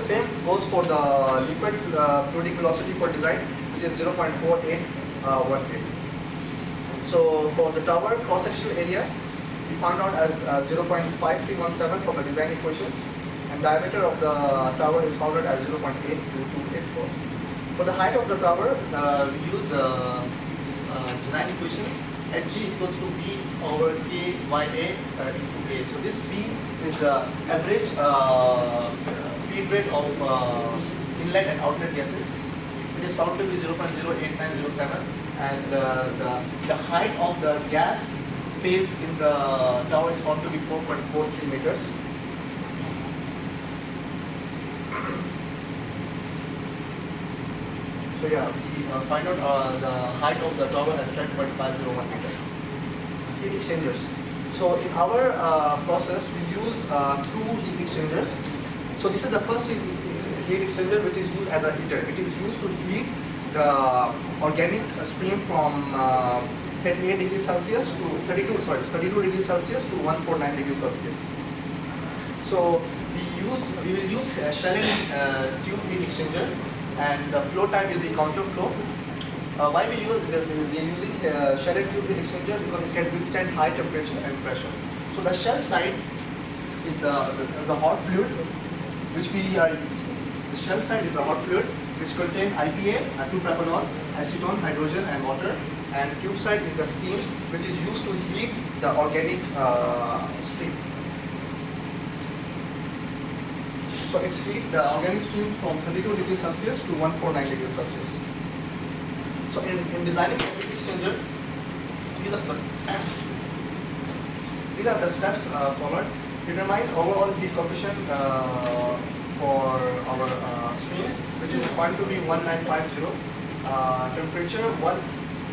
same goes for the liquid fluidic velocity for design, which is 0.4818. So for the tower cross-sectional area, we found out as 0.5317 from the design equations, and diameter of the tower is found out as 0.82284. For the height of the tower, we use this design equations. Hg equals to V over K Y A into A. So this V is the average feed rate of inlet and outlet gases. It is found to be 0.08907, and the height of the gas phase in the tower is found to be 4.43 meters. So yeah, we find out the height of the tower as 10.501 meter. Heat exchangers. So in our process, we use two heat exchangers. So this is the first heat exchanger, which is used as a heater. It is used to heat the organic stream from 38 degrees Celsius to 32 degrees Celsius to 149 degrees Celsius. So we will use a Shell tube heat exchanger, and the flow time will be counter flow. Why we are using Shell tube heat exchanger? Because it can withstand high temperature and pressure. So the shell side is the hot fluid, which we are. The shell side is the hot fluid, which contain IPA, 2-propanol, acetone, hydrogen, and water. And tube side is the steam, which is used to heat the organic stream. So it's heat the organic stream from 32 degrees Celsius to 149 degrees Celsius. So in designing a heat exchanger, these are the steps followed. Determine overall heat coefficient for our streams, which is found to be 1950. Temperature 1.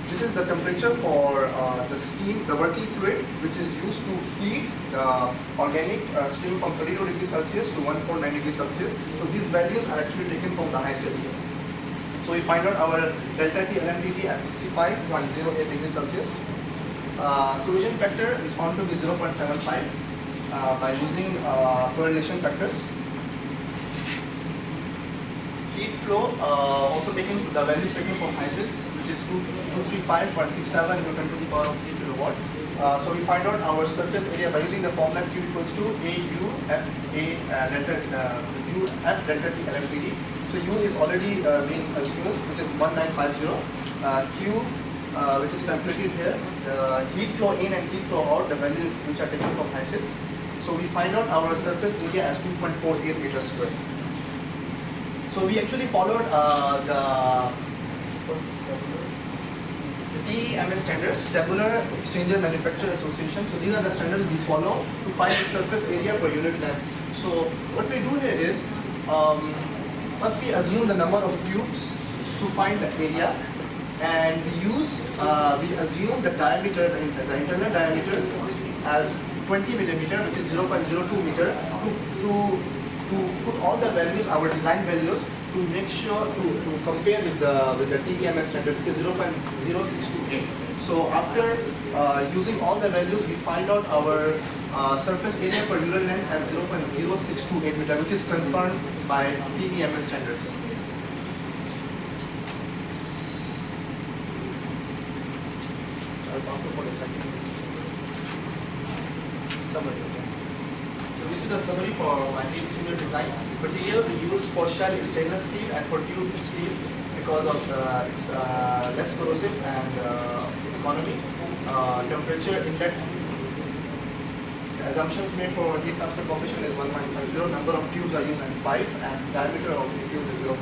This is the temperature for the steam, the working fluid, which is used to heat the organic stream from 32 degrees Celsius to 149 degrees Celsius. So these values are actually taken from the HYSYS. So we find out our delta T LMTT as 65.08 degrees Celsius. Corrosion factor is found to be 0.75 by using correlation factors. Heat flow, also taken the values taken from HYSYS, which is 235.67 Newton to the power of 3 kilowatt. So we find out our surface area by using the formula Q equals to AU F delta T LMTD. So U is already being assumed, which is 1950. Q, which is templated here. The heat flow in and heat flow out, the values which are taken from HYSYS. So we find out our surface area as 2.48 meters square. So we actually followed the TEMA standards, Tabular Exchanger Manufacturer Association. So these are the standards we follow to find the surface area per unit length. So what we do here is, first we assume the number of tubes to find the area, and we assume the diameter, the internal diameter as 20 millimeter, which is 0.02 meter, to put all the values, our design values, to make sure to compare with the TEMA standard, which is 0.0628. So after using all the values, we find out our surface area per unit length as 0.0628 meter, which is confirmed by TEMA standards. I'll pass it for the second summary. This is the summary for my heat exchanger design. Material we use for shell is stainless steel, and for tube is steel because of its less corrosive and economy. Temperature inlet. Assumptions made for heat transfer coefficient is 1.50. Number of tubes are used and 5, and diameter of the tube is 0.02.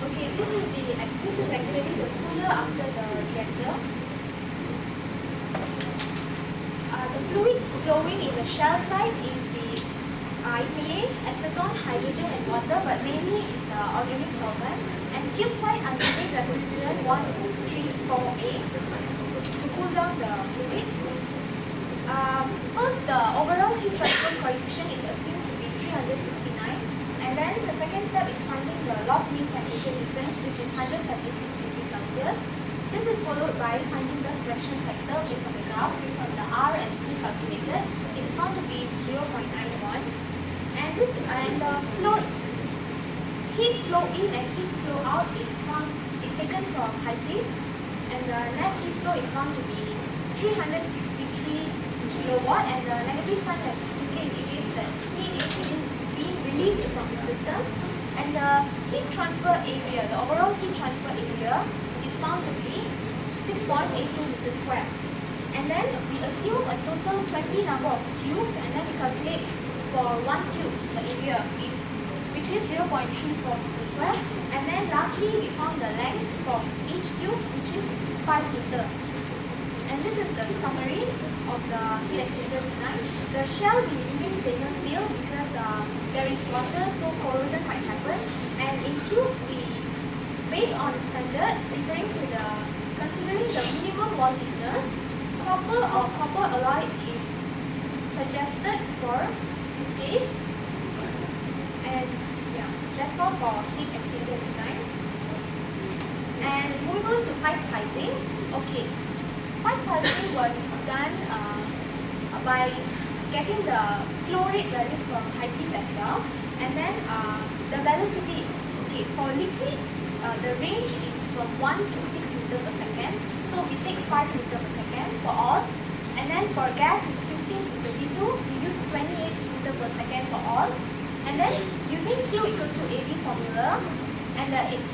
Okay, this is actually the cooler after the reactor. The fluid flowing in the shell side is the IPA, acetone, hydrogen, and water, but mainly is the organic solvent. And tube side underneath refrigerant 134A to cool down the fluid. First, the overall heat transfer coefficient is assumed to be 369, and then the second step is finding the log mean temperature difference, which is 176 degrees Celsius. This is followed by finding the correction factor based on the graph, based on the R and P calculated. It is found to be 0.91. And heat flow in and heat flow out is taken from HYSYS, and the net heat flow is found to be 363 kilowatt, and the negative sign that simply indicates that heat is being released from the system. And the heat transfer area, the overall heat transfer area, is found to be 6.82 meters square. And then we assume a total 20 number of tubes, and then we calculate for one tube the area is, which is 0.34 meters square. And then lastly, we found the length for each tube, which is 5 meters. And this is the summary of the heat exchanger design. The shell we using stainless steel because there is water, so corrosion might happen. And in tube, we, based on standard, referring to the, considering the minimum wall thickness, copper or copper alloy is suggested for this case. And yeah, that's all for heat exchanger design. And moving on to pipe sizing. Okay, pipe sizing was done by getting the flow rate values from HYSYS as well. And then the velocity. Okay, for liquid, the range is from 1 to 6 meters per second. So we take 5 meters per second for all. And then for gas, it's 15 to 32. We use 28 meters per second for all. And then using Q equals to AD formula, and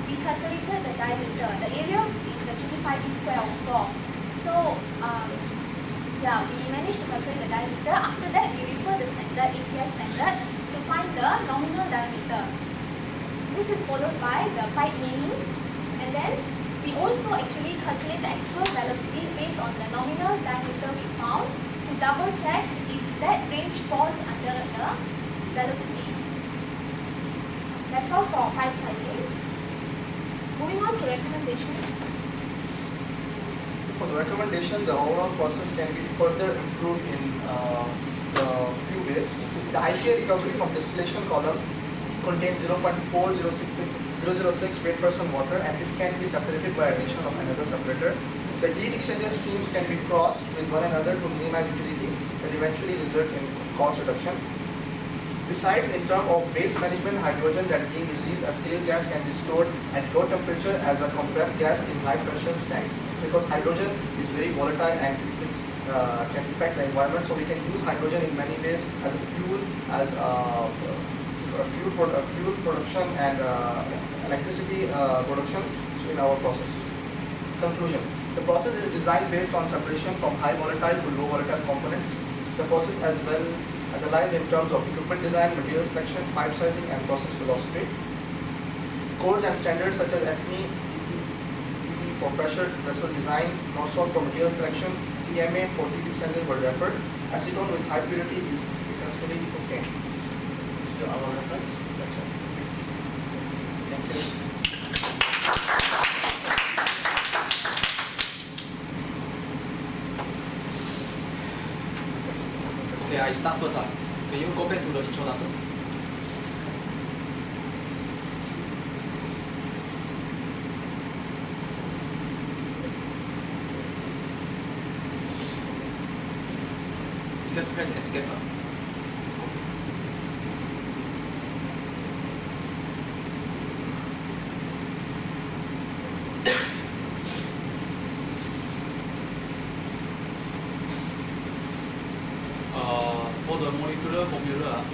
we calculated the diameter. The area is actually 5d square over 4. So yeah, we managed to calculate the diameter. After that, we refer the standard, API standard, to find the nominal diameter. This is followed by the pipe naming, and then we also actually calculate the actual velocity based on the nominal diameter we found to double check if that range falls under the velocity. That's all for pipe sizing. Moving on to recommendation. For the recommendation, the overall process can be further improved in the few ways. The IPA recovery from distillation column contains 0.006 weight % water, and this can be separated by addition of another separator. The heat exchanger streams can be crossed with one another to minimize utility and eventually result in cost reduction. Besides, in terms of waste management, hydrogen that being released as stale gas can be stored at low temperature as a compressed gas in high pressure tanks, because hydrogen is very volatile and can affect the environment. So we can use hydrogen in many ways as a fuel, as fuel production and electricity production in our process. Conclusion: the process is designed based on separation from high volatile to low volatile components. The process as well analyzed in terms of equipment design, material selection, pipe sizing, and process philosophy. Codes and standards such as SME, EP for pressure vessel design, Northvolt for material selection, EMA for heat exchanger were referred. Acetone with high purity is successfully obtained. This is our reference. That's all. Thank you. Okay, I start first. Can you go back to the introduction? You just press escape. For the molecular formula,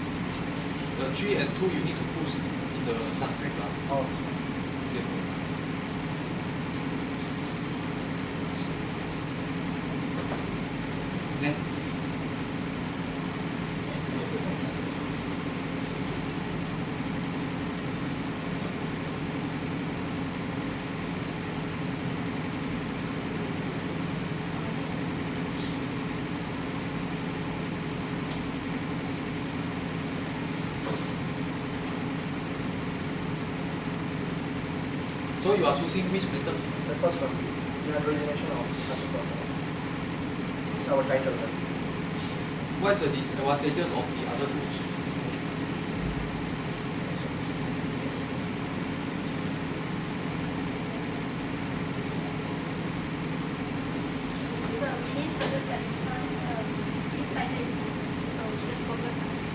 the 3 and 2 you need to put in the subscript. Oh. Okay. Next. So you are choosing which method? The first one, dehydrogenation of acetone. It's our title. What is the disadvantages of the other two? So we need to understand because this side is so just focus on this.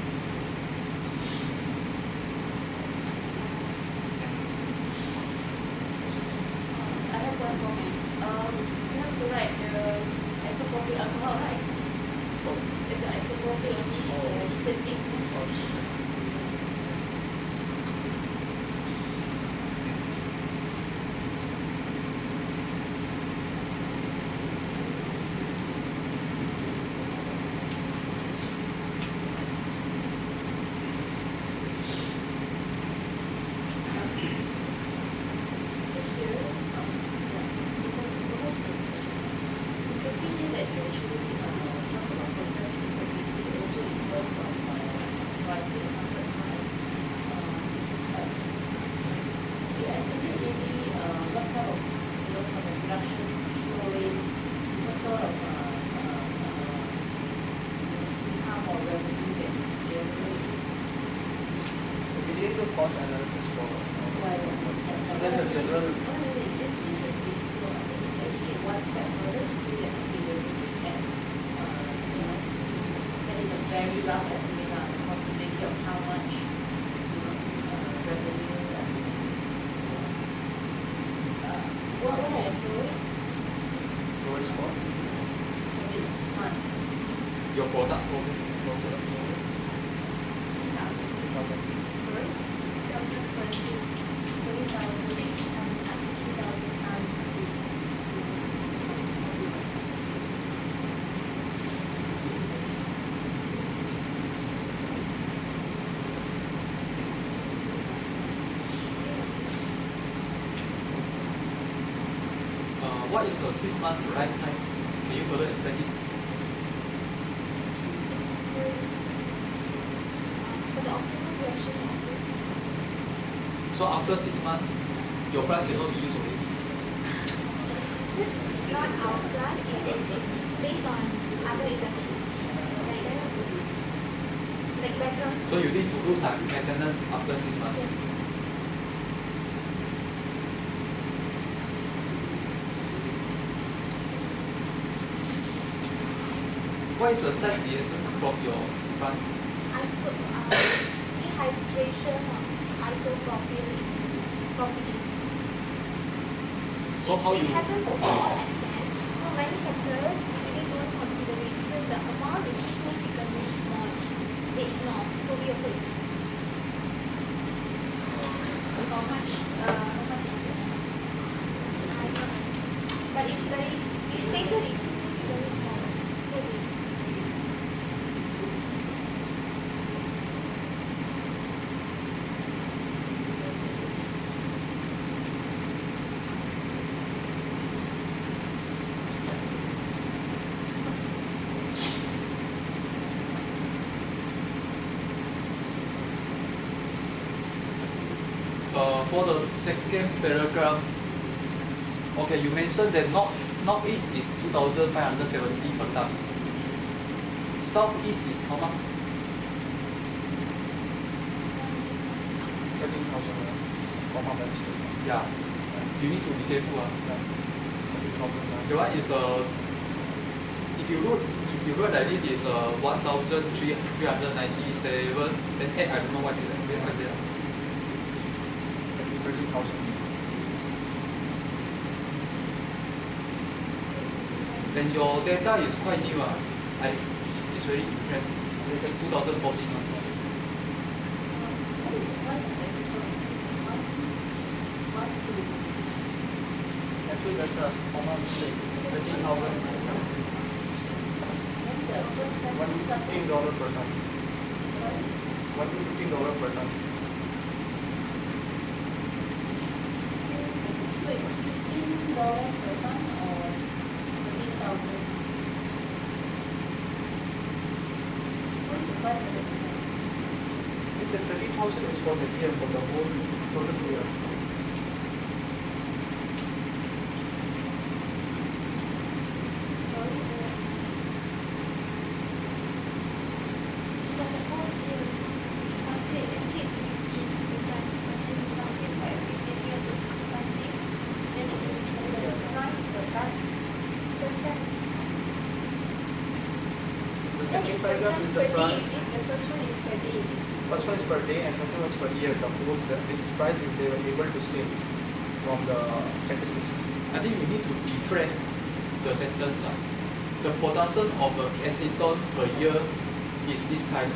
cost analysis for. So that's a general. Is this interesting? So I think actually one step further to say that okay, we're looking at that is a very rough estimate on the possibility of how much revenue. What are your fluids Lowest for. for this month? Your product for Sorry? 30,000 and 3,000 tons. what is a 6-month lifetime? Can you further explain it? For the optimal version of it, So after 6 months, your plant cannot be used already. this is not our plan, it is based on other industries. Like background. So you need to do some maintenance after 6 months. Yes. What is the size deviation from your plant? Dehydration of isopropyl propylene. So how It you happens to small extent, so manufacturers really don't consider it because the amount is significantly small. They ignore, so we also ignore. How much is it? But it's stated it's significantly small. So we for the second paragraph, okay, you mentioned that northeast is 2,570 per ton. Southeast is how much? 13,000. Yeah, you need to be careful. 13,000. The one is if you wrote like this is 1,397, then 8 I don't know what is that. What is that? 13,000. Then your data is quite new. It's very impressive. It's 2014. What is the price of acetone? One to Actually, that's a common mistake. It's 13,000. then the first sentence of $115 per ton. sorry? $1 to $15 per ton. So it's $15 per ton or 13,000? What is the price of acetone? Since the 30,000 is for the year, for the whole total year. Sorry? it's for the whole year. Let's say it's 15, but then you calculate by every area of the 65 days, then it will be The the price per ton? The second paragraph is the price. The first one is per day. First one is per day and second one is per year. This price is they were able to say from the statistics. I think you need to rephrase the sentence. The production of acetone per year is this price.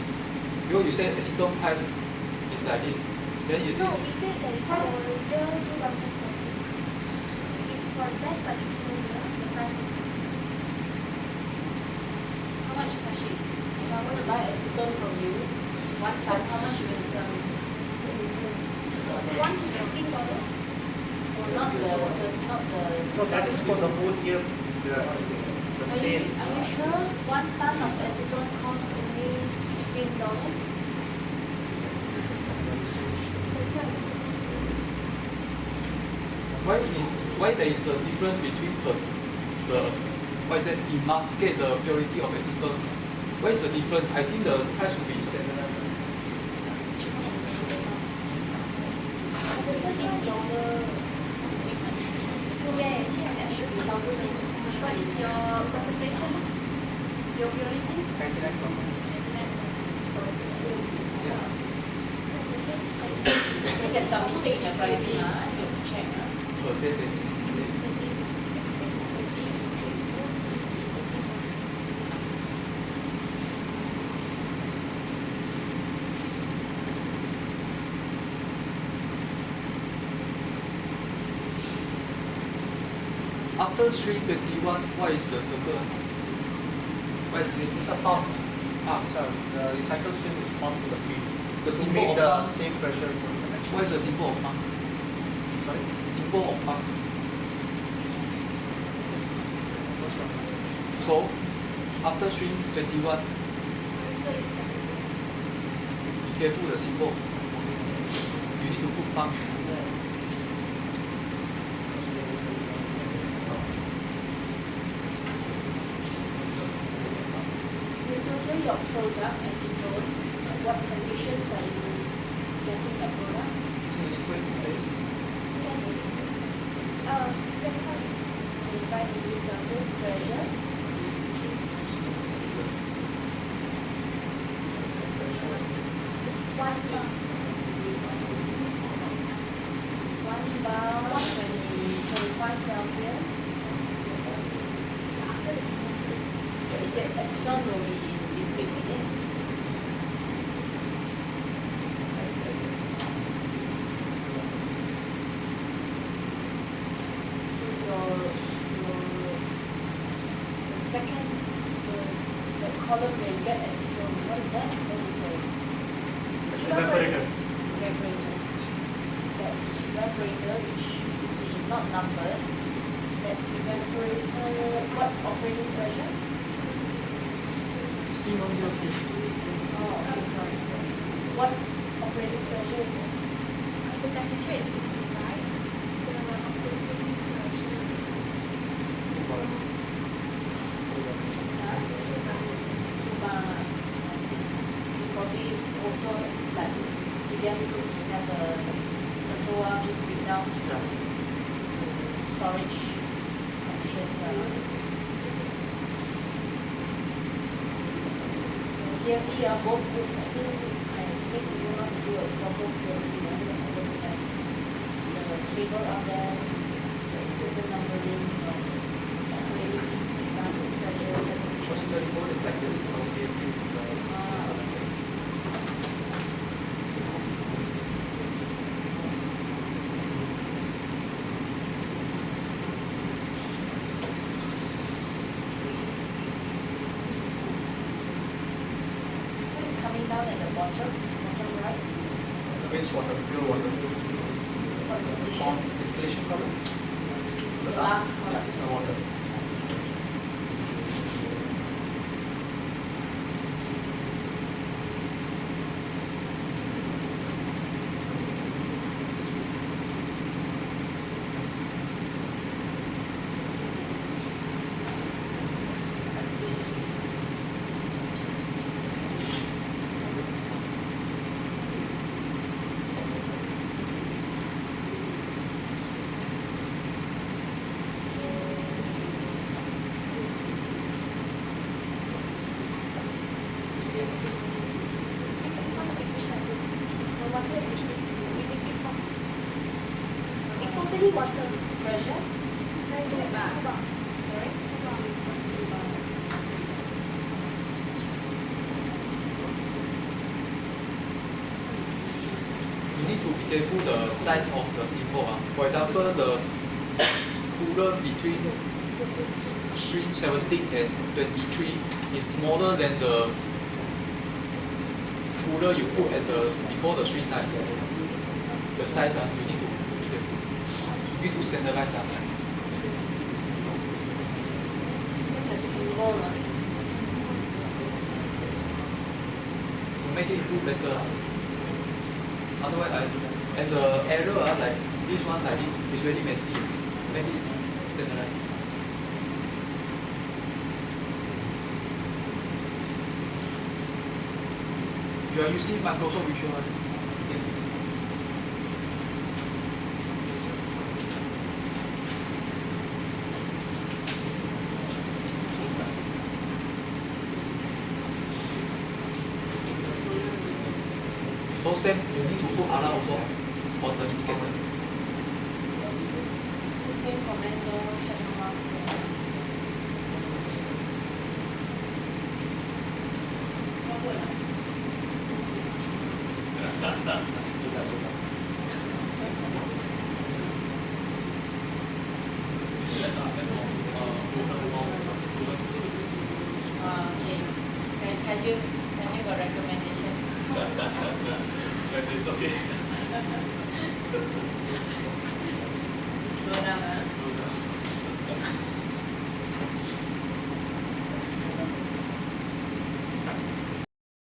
Because you say acetone price is like this. Then you No, say we say that it's for year 2014. It's for that particular year, the price is How much sachet? If I want to buy acetone from you, one ton, how much you will sell me? one is $15. Or not the. No, that is for the whole year. The sale. Are you sure one ton of acetone costs only $15? why there is a difference between the what is that in market the purity of acetone? What is the difference? I think the price will be standardized. What is your concentration? Your purity? 99 problem. Yeah. You get some mistake in your pricing, you have to check. Per day basis. After string 21, what is the circle? What is this? It's a pump. Ah, So the recycled stream is pumped to the field. the To symbol make of the pump. same pressure for the connection. What is the symbol of pump? Sorry? Symbol of pump. What's wrong? So, after string 21, be careful the symbol. You need to put pumps. Okay, so here your product acetone, what conditions are you getting the product? It's in liquid phase. 25 degrees Celsius pressure. One bar. 1 bar, 25 Celsius. You said acetone will be in liquid. So the second the column that you get acetone, what is that? That is It's evaporated. evaporator. That evaporator which is not numbered. That evaporator, what operating pressure? Steam 103. Oh, okay, sorry. What operating pressure is it? The temperature is 65. The operating pressure I see. So you probably also like TBS group have a control arm just bring down to storage conditions. TFD both groups, I think I explained to you how to do a proper TFD. When we have the table up there, the equipment numbering, calculating example pressure, What's in the report is like this. So we have what is coming down at the bottom right? the wastewater, pure water. What Form conditions? distillation column. The last Yeah, column. it's a water. The water is actually liquid form. It's totally water. Pressure? Sorry, two bar. Correct? You need to be careful the size of the symbol. For example, the cooler between string 17 and 23 is smaller than the cooler you put at the before the string 9. The size you need to be careful. You need to standardize. The symbol. To make it look better. Otherwise, and the error like this one like this is really messy. Make it standardized. You are using Microsoft Visual, right? Yes. So same, you need to put alarm also on the indicator. So same commando, check marks here. What word ah? Okay. Can you got recommendation? It's okay. Go down, ah.